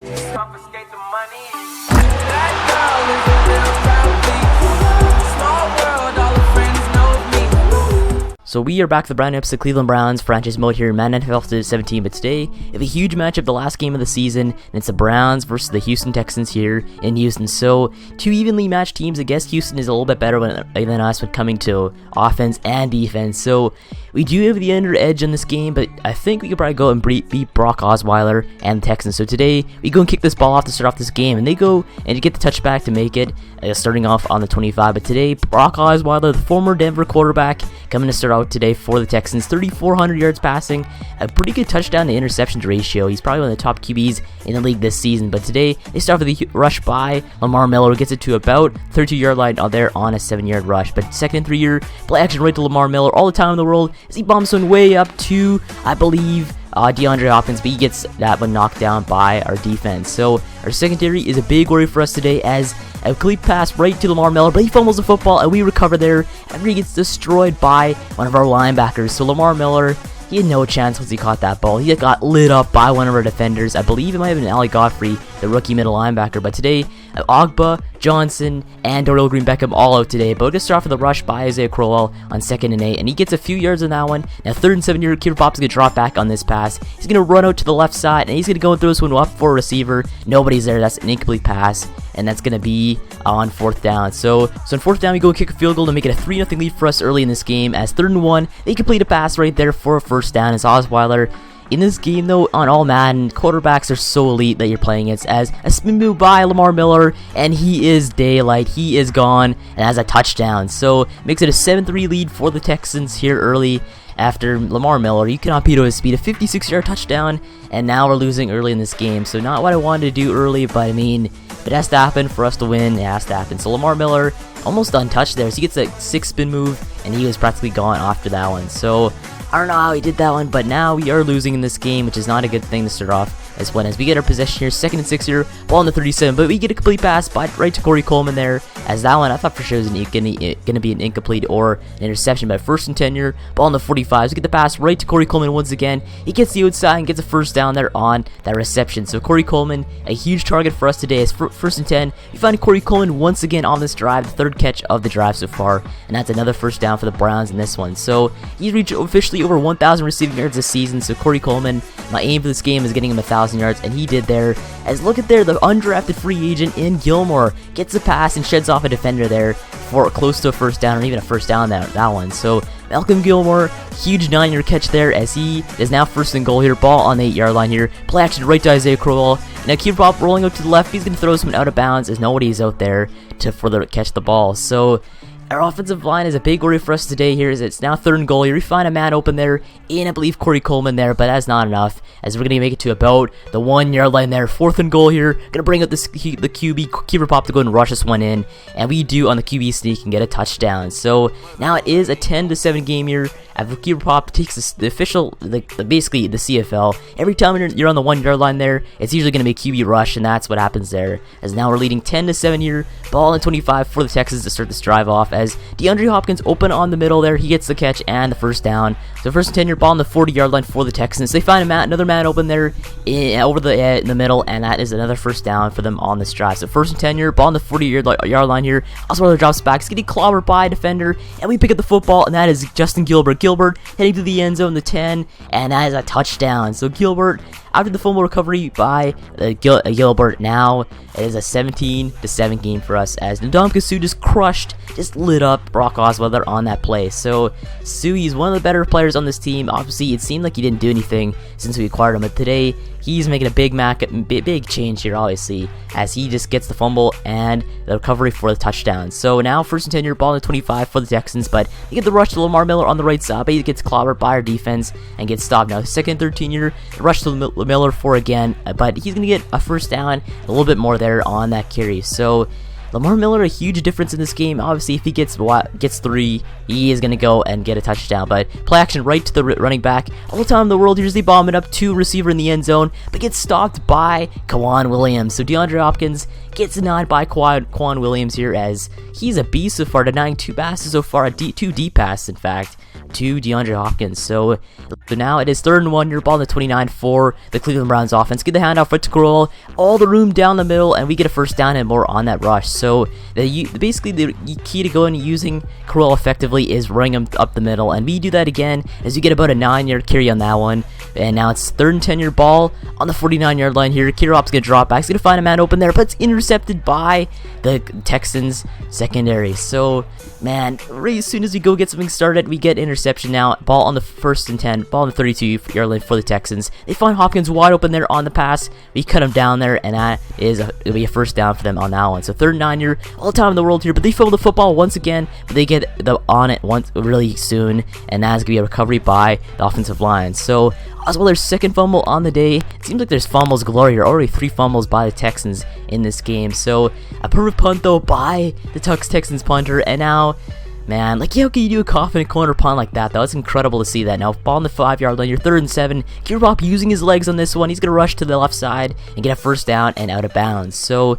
Confiscate the money. That girl is a real proud small world, all her friends know me. So we are back for the brand new episode of Cleveland Browns franchise mode here in Madden NFL 17, but today we have a huge matchup, the last game of the season, and it's the Browns versus the Houston Texans here in Houston. So two evenly matched teams. I guess Houston is a little bit better than us when coming to offense and defense. So we do have the under edge in this game, but I think we could probably go and beat Brock Osweiler and the Texans. So today we go and kick this ball off to start off this game, and they go and get the touchback to make it, starting off on the 25. But today Brock Osweiler, the former Denver quarterback, coming to start out today for the Texans. 3,400 yards passing, a pretty good touchdown to interceptions ratio. He's probably one of the top QBs in the league this season. But today they start with the rush by Lamar Miller, who gets it to about 32-yard line there on a 7-yard rush. But second and 3 year play action right to Lamar Miller, all the time in the world, as he bombs one way up to, I believe, DeAndre Hopkins, but he gets that one knocked down by our defense. So our secondary is a big worry for us today, as a complete pass right to Lamar Miller, but he fumbles the football and we recover there after he gets destroyed by one of our linebackers. So Lamar Miller, he had no chance once he caught that ball. He got lit up by one of our defenders. I believe it might have been Ali Godfrey, the rookie middle linebacker. But today, Ogba, Johnson, and Dorial Green-Beckham all out today. But we're going to start off with a rush by Isaiah Crowell on 2nd and 8. And he gets a few yards on that one. Now 3rd and 7 here, Keifer Paup's going to drop back on this pass. He's going to run out to the left side, and he's going to go and throw this one up for a receiver. Nobody's there. That's an incomplete pass. And that's going to be on 4th down. So on 4th down, we go and kick a field goal to make it a 3-0 lead for us early in this game. As 3rd and 1, they complete a pass right there for a 1st down. As Osweiler, in this game though, on all Madden, quarterbacks are so elite that you're playing against. As a spin move by Lamar Miller, and he is daylight. He is gone, and has a touchdown. So makes it a 7-3 lead for the Texans here early. After Lamar Miller, you cannot beat his speed, a 56-yard touchdown, and now we're losing early in this game. So not what I wanted to do early, but I mean, if it has to happen for us to win, it has to happen. So Lamar Miller, almost untouched there. So he gets a 6-spin move, and he was practically gone after that one. So I don't know how he did that one, but now we are losing in this game, which is not a good thing to start off. As we get our possession here, 2nd and 6 here, ball on the 37, but we get a complete pass right to Corey Coleman there. As that one, I thought for sure was going to be an incomplete or an interception. But 1st and 10 here, ball on the 45. So we get the pass right to Corey Coleman once again. He gets the outside and gets a 1st down there on that reception. So Corey Coleman, a huge target for us today. As 1st and 10, we find Corey Coleman once again on this drive, the 3rd catch of the drive so far, and that's another 1st down for the Browns in this one. So he's reached officially over 1,000 receiving yards this season. So Corey Coleman, my aim for this game is getting him 1,000 yards, and he did there. As look at there, the undrafted free agent in Gilmore gets a pass and sheds off a defender there for close to a 1st down, or even a 1st down that one. So Malcolm Gilmore, huge 9-yard catch there, as he is now 1st and goal here. Ball on the 8-yard line here. Play action right to Isaiah Crowell. Now Keifer Paup's rolling out to the left. He's going to throw someone out of bounds, as nobody's out there to further catch the ball. So our offensive line is a big worry for us today here, as it's now 3rd and goal here. We find a man open there, and I believe Corey Coleman there, but that's not enough, as we're going to make it to about the 1-yard line there. 4th and goal here. Going to bring up the QB, Keifer Paup, to go and rush this one in, and we do on the QB sneak and get a touchdown. So now it is a 10-7 game here. After Keifer Paup takes the official, basically the CFL, every time you're on the 1-yard line there, it's usually going to be a QB rush, and that's what happens there. As now we're leading 10-7 here. Ball in 25 for the Texans to start this drive off, as DeAndre Hopkins open on the middle there. He gets the catch and the 1st down. So 1st and 10 here, ball on the 40-yard line for the Texans. They find another man open there over in the middle, and that is another 1st down for them on this drive. So 1st and 10 here, ball on the 40-yard line here. Osweiler drops back, he's getting clobbered by a defender, and we pick up the football, and that is Justin Gilbert. Gilbert heading to the end zone, the 10, and that is a touchdown. So Gilbert, after the fumble recovery by Gilbert, now it is a 17-7 game for us, as Ndamukong Suh just lit up Brock Osweiler on that play. So Suh, he's one of the better players on this team. Obviously, it seemed like he didn't do anything since we acquired him, but today he's making a big change here, obviously, as he just gets the fumble and the recovery for the touchdown. So now 1st and 10 yard ball in the 25 for the Texans, but they get the rush to Lamar Miller on the right side, but he gets clobbered by our defense and gets stopped. Now 2nd and 13 year, rush to Miller for again, but he's going to get a 1st down, a little bit more there on that carry. So Lamar Miller, a huge difference in this game. Obviously, if he gets 3, he is going to go and get a touchdown. But play action right to the running back. All the time in the world, here's the bomb it up to receiver in the end zone, but gets stopped by Kwan Williams. So DeAndre Hopkins gets denied by Kwan Williams here, as he's a beast so far, denying 2 passes so far, 2 deep passes, in fact, to DeAndre Hopkins. So now it is 3rd and 1, your ball on the 29 for the Cleveland Browns offense. Get the handoff right to Crowell, all the room down the middle, and we get a first down and more on that rush. So basically the key to going and using Crowell effectively is running him up the middle, and we do that again as we get about a 9-yard carry on that one. And now it's 3rd and 10, your ball on the 49-yard line here. K-Rob's going to drop back. He's going to find a man open there, but it's intercepted by the Texans secondary. So, man, right as soon as we go get something started, we get interception now. Ball on the 1st and 10, ball on the 32-yard line for the Texans. They find Hopkins wide open there on the pass. We cut him down there, and it'll be a first down for them on that one. So 3rd and 9 here, all the time in the world here, but they fumble the football once again, but they get on it once really soon, and that's going to be a recovery by the offensive line. So Osweiler's 2nd fumble on the day. It seems like there's fumbles galore here. Already 3 fumbles by the Texans in this game. So a perfect punt though by the Texans punter. And now, man, like, how can you do a confident corner punt like that though? It's incredible to see that. Now ball on the 5-yard line. You're 3rd and 7. Paup using his legs on this one. He's gonna rush to the left side and get a first down and out of bounds. So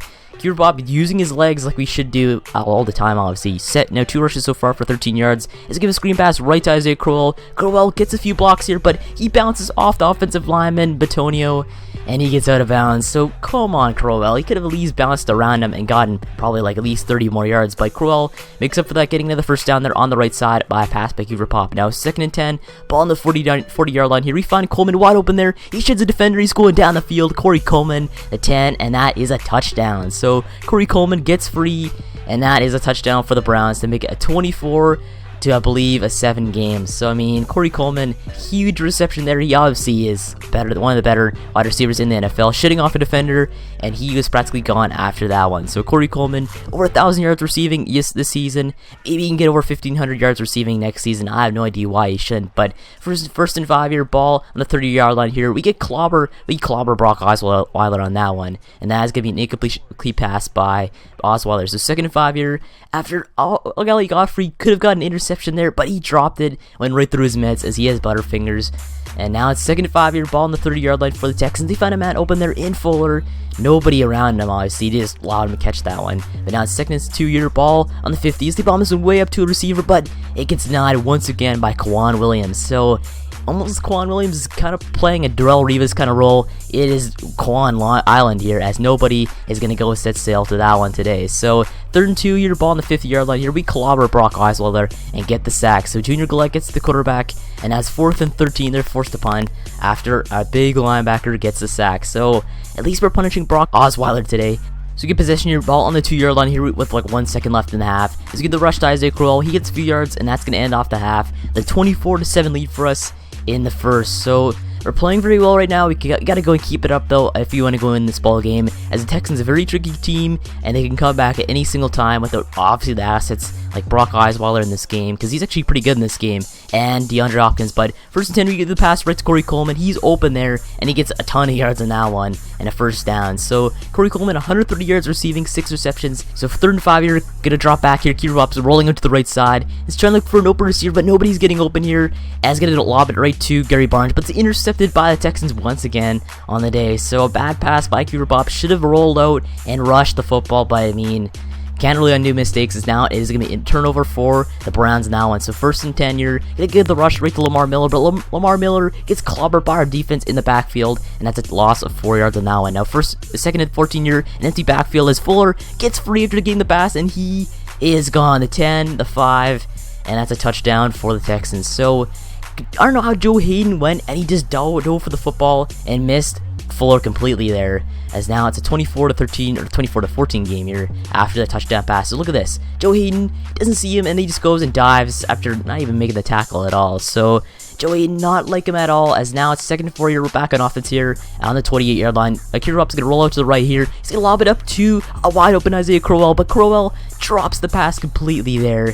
Paup using his legs like we should do all the time, obviously. Set now 2 rushes so far for 13 yards. Is give a screen pass right to Isaiah Crowell. Crowell gets a few blocks here, but he bounces off the offensive lineman, Batonio, and he gets out of bounds. So come on, Crowell. He could have at least bounced around him and gotten probably like at least 30 more yards. But Crowell makes up for that, getting another first down there on the right side by a pass by Paup. Now 2nd and 10, ball on the 40-yard line here. We find Coleman wide open there. He sheds a defender. He's going down the field. Corey Coleman, the 10, and that is a touchdown. So Corey Coleman gets free, and that is a touchdown for the Browns to make it a 24 to, I believe, a 7 games. So I mean, Corey Coleman, huge reception there. He obviously is one of the better wide receivers in the NFL, shutting off a defender, and he was practically gone after that one. So Corey Coleman, over 1,000 yards receiving this season. Maybe he can get over 1,500 yards receiving next season. I have no idea why he shouldn't. But first and 5 year ball on the 30-yard line here. We clobber Brock Osweiler on that one, and that is going to be an incomplete pass by Osweiler. So 2nd and 5 year, after Golly Godfrey could have gotten an interception there, but he dropped it, went right through his mitts as he has butterfingers. And now it's 2nd and 5 year, ball on the 30-yard line for the Texans. They find a man open there in Fuller. Nobody around him, obviously. They just allowed him to catch that one. But now it's 2nd and 2 year, ball on the 50s. They bomb this way up to a receiver, but it gets denied once again by Kwan Williams. So almost Kwan Williams is kind of playing a Darrelle Revis kind of role. It is Kwan Island here, as nobody is going to go set sail to that one today. So 3rd and 2 year, ball on the 50-yard line here. We clobber Brock Osweiler and get the sack. So Junior Gillette gets the quarterback, and as 4th and 13, they're forced to punt after a big linebacker gets the sack. So at least we're punishing Brock Osweiler today. So you get possession of your ball on the 2-yard line here with like 1 second left in the half. As you get the rush to Isaiah Crowell, he gets a few yards, and that's going to end off the half. The 24-7 lead for us in the first. So we're playing very well right now. We got to go and keep it up though if you want to go in this ball game, as the Texans are a very tricky team, and they can come back at any single time without obviously the assets like Brock Osweiler in this game, because he's actually pretty good in this game, and DeAndre Hopkins. But 1st and 10, we get the pass right to Corey Coleman. He's open there, and he gets a ton of yards on that one and a first down. So Corey Coleman, 130 yards receiving, 6 receptions. So 3rd and 5 here, gonna drop back here. Keifer rolling out to the right side. He's trying to look for an open receiver, but nobody's getting open here. As gonna lob it right to Gary Barnes, but it's intercepted by the Texans once again on the day. So a bad pass by Keifer should have rolled out and rushed the football, but I mean, can't really undo mistakes, as now it is going to be a turnover for the Browns now. And so 1st and 10, you're going to give the rush right to Lamar Miller, but Lamar Miller gets clobbered by our defense in the backfield, and that's a loss of 4 yards on that one. Now 2nd and 14, you're an empty backfield as Fuller gets free after getting the pass, and he is gone. The 10, the 5, and that's a touchdown for the Texans. So I don't know how Joe Hayden went, and he just dove for the football and missed Fuller completely there, as now it's a 24-13 or 24-14 game here after the touchdown pass. So look at this. Joe Hayden doesn't see him, and he just goes and dives after not even making the tackle at all. So Joe Hayden not like him at all, as now it's 2nd and 4 year. We're back on offense here on the 28-yard line. Keifer's going to roll out to the right here. He's going to lob it up to a wide open Isaiah Crowell, but Crowell drops the pass completely there.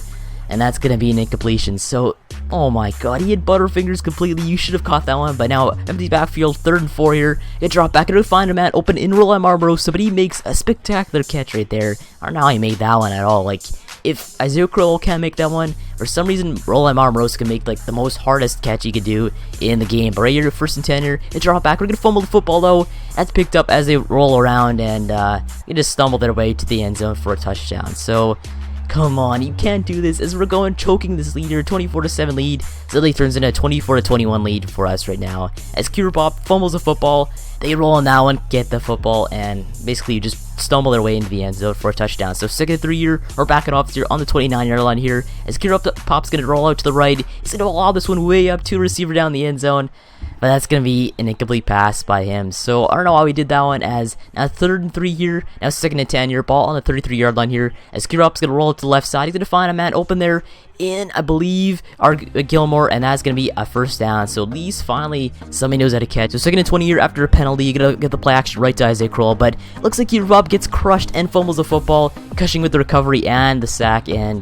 and that's going to be an incompletion. So, oh my god, he had Butterfingers completely. You should have caught that one, but now empty backfield, 3rd and 4 here. Get dropped back, and to find a man open in roll on Marmarosa, but he makes a spectacular catch right there. I don't know how he made that one at all. Like, if Isaiah Crowell can't make that one, for some reason, Roland Marmarosa can make like the most hardest catch he could do in the game. But right here, 1st and 10 here, they drop back. We're gonna fumble the football though. That's picked up as they roll around, and they just stumble their way to the end zone for a touchdown. So, come on, you can't do this as we're going choking this lead here, 24-7 lead. Suddenly turns into a 24-21 lead for us right now. As Paup fumbles the football, they roll on that one, get the football, and basically you just stumble their way into the end zone for a touchdown. So 2nd and 3 here, we're backing off here on the 29-yard line here. As Paup's going to roll out to the right, he's going to lob this one way up to a receiver down the end zone. But that's going to be an incomplete pass by him. So I don't know how he did that one, as now 3rd and 3 here, now 2nd and 10 here, ball on the 33-yard line here. As Paup's going to roll it to the left side, he's going to find a man open there in, I believe, Gilmore, and that's going to be a 1st down. So at least finally somebody knows how to catch. So 2nd and 20 here after a penalty, you're going to get the play action right to Isaiah Crowell, but it looks like Rob gets crushed and fumbles the football, Cushing with the recovery and the sack, and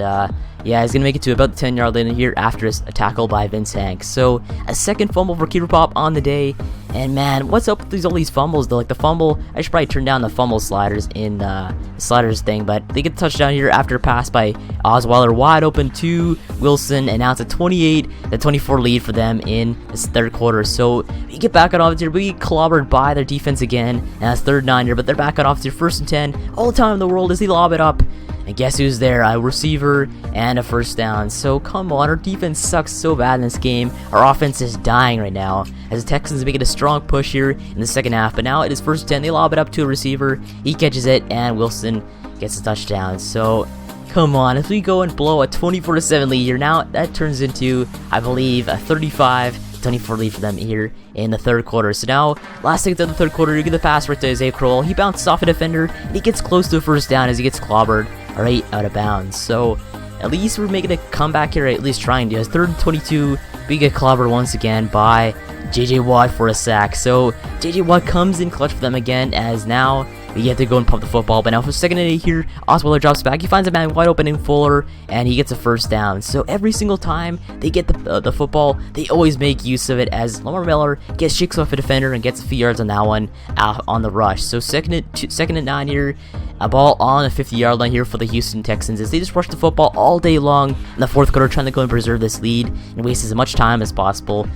yeah, he's going to make it to about the 10-yard line here after a tackle by Vince Hanks. So, a 2nd fumble for Paup on the day. And man, what's up with all these fumbles though? Like the fumble, I should probably turn down the fumble sliders in the sliders thing, but they get the touchdown here after a pass by Osweiler wide open to Wilson, and now it's a 28-24 lead for them in this 3rd quarter. So, we get back on offense here, we get clobbered by their defense again, and that's 3rd and 9 here, but they're back on offense here, 1st and 10, all the time in the world as they lob it up. And guess who's there? A receiver and a 1st down. So come on, our defense sucks so bad in this game. Our offense is dying right now as the Texans make it a strong push here in the 2nd half. But now it is 1st and 10. They lob it up to a receiver. He catches it, and Wilson gets a touchdown. So come on, if we go and blow a 24-7 lead here, now that turns into, I believe, a 35-24 lead for them here in the 3rd quarter. So now, last thing of the 3rd quarter, you get the pass right to Isaiah Crowell. He bounces off a defender, and he gets close to a 1st down as he gets clobbered right out of bounds. So at least we're making a comeback here, at least trying to. As 3rd and 22, we get clobbered once again by J.J. Watt for a sack. So J.J. Watt comes in clutch for them again, as now we get to go and pump the football. But now for 2nd and 8 here, Osweiler drops back. He finds a man wide open in Fuller, and he gets a 1st down. So every single time they get the football, they always make use of it, as Lamar Miller shakes off a defender and gets a few yards on that one on the rush. So 2nd and 9 here, a ball on the 50-yard line here for the Houston Texans, as they just rush the football all day long in the 4th quarter, trying to go and preserve this lead and waste as much time as possible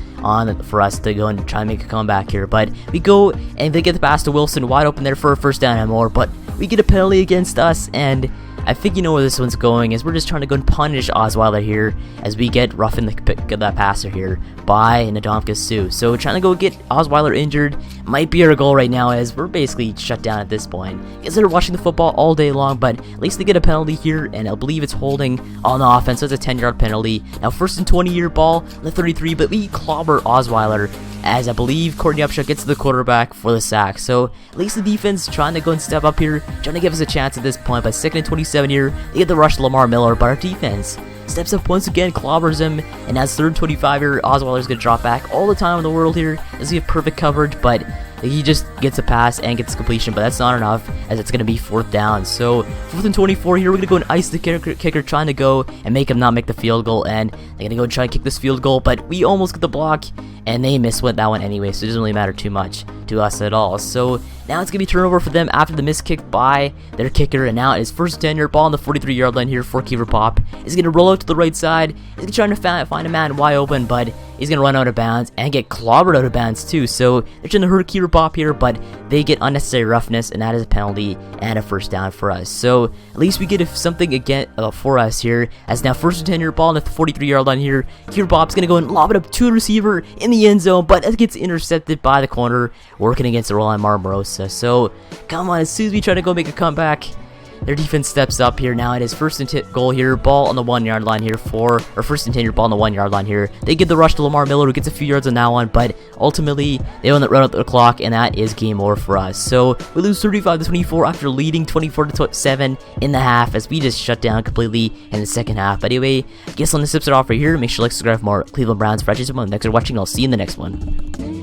for us to go and try and make a comeback here. But we go and they get the pass to Wilson wide open there for a 1st down and more, but we get a penalty against us, and I think you know where this one's going, as we're just trying to go and punish Osweiler here as we get roughing that passer here by Ndamukong Suh. So trying to go get Osweiler injured might be our goal right now, as we're basically shut down at this point. Guess they're watching the football all day long, but at least they get a penalty here, and I believe it's holding on the offense, so it's a 10-yard penalty. Now 1st and 20 here, ball on the 33, but we clobber Osweiler, as I believe Courtney Upshaw gets to the quarterback for the sack. So at least the defense trying to go and step up here, trying to give us a chance at this point. But 2nd and 27 here, they get the rush to Lamar Miller, but our defense steps up once again, clobbers him, and as 3rd and 25 here, Osweiler's going to drop back all the time in the world here, as we have perfect coverage, but he just gets a pass and gets completion, but that's not enough, as it's going to be 4th down. So 4th and 24 here, we're going to go and ice the kicker, trying to go and make him not make the field goal, and they're going to go and try and kick this field goal, but we almost get the block, and they miss that one anyway, so it doesn't really matter too much to us at all. So now it's going to be turnover for them after the missed kick by their kicker, and now it is 1st and 10 yard ball on the 43-yard line here for Paup. He's going to roll out to the right side. He's trying to find a man wide open, but he's going to run out of bounds and get clobbered out of bounds too. So they're trying to hurt Paup here, but they get unnecessary roughness, and that is a penalty and a 1st down for us. So at least we get something again for us here, as now 1st and 10 yard ball on the 43-yard line here. Paup's going to go and lob it up to a receiver in the end zone, but it gets intercepted by the corner, working against the Roland Marmarosa. So come on, as soon as we try to go make a comeback, their defense steps up here. Now it is 1st and 10 goal here, ball on the 1-yard line here 1st and 10 yard ball on the 1-yard line here. They get the rush to Lamar Miller, who gets a few yards on that one, but ultimately they run out the clock, and that is game over for us. So we lose 35-24 after leading 24-7 in the half, as we just shut down completely in the 2nd half. But anyway, I guess on this episode off right here. Make sure to like, subscribe for more Cleveland Browns franchise. Thanks for watching. I'll see you in the next one.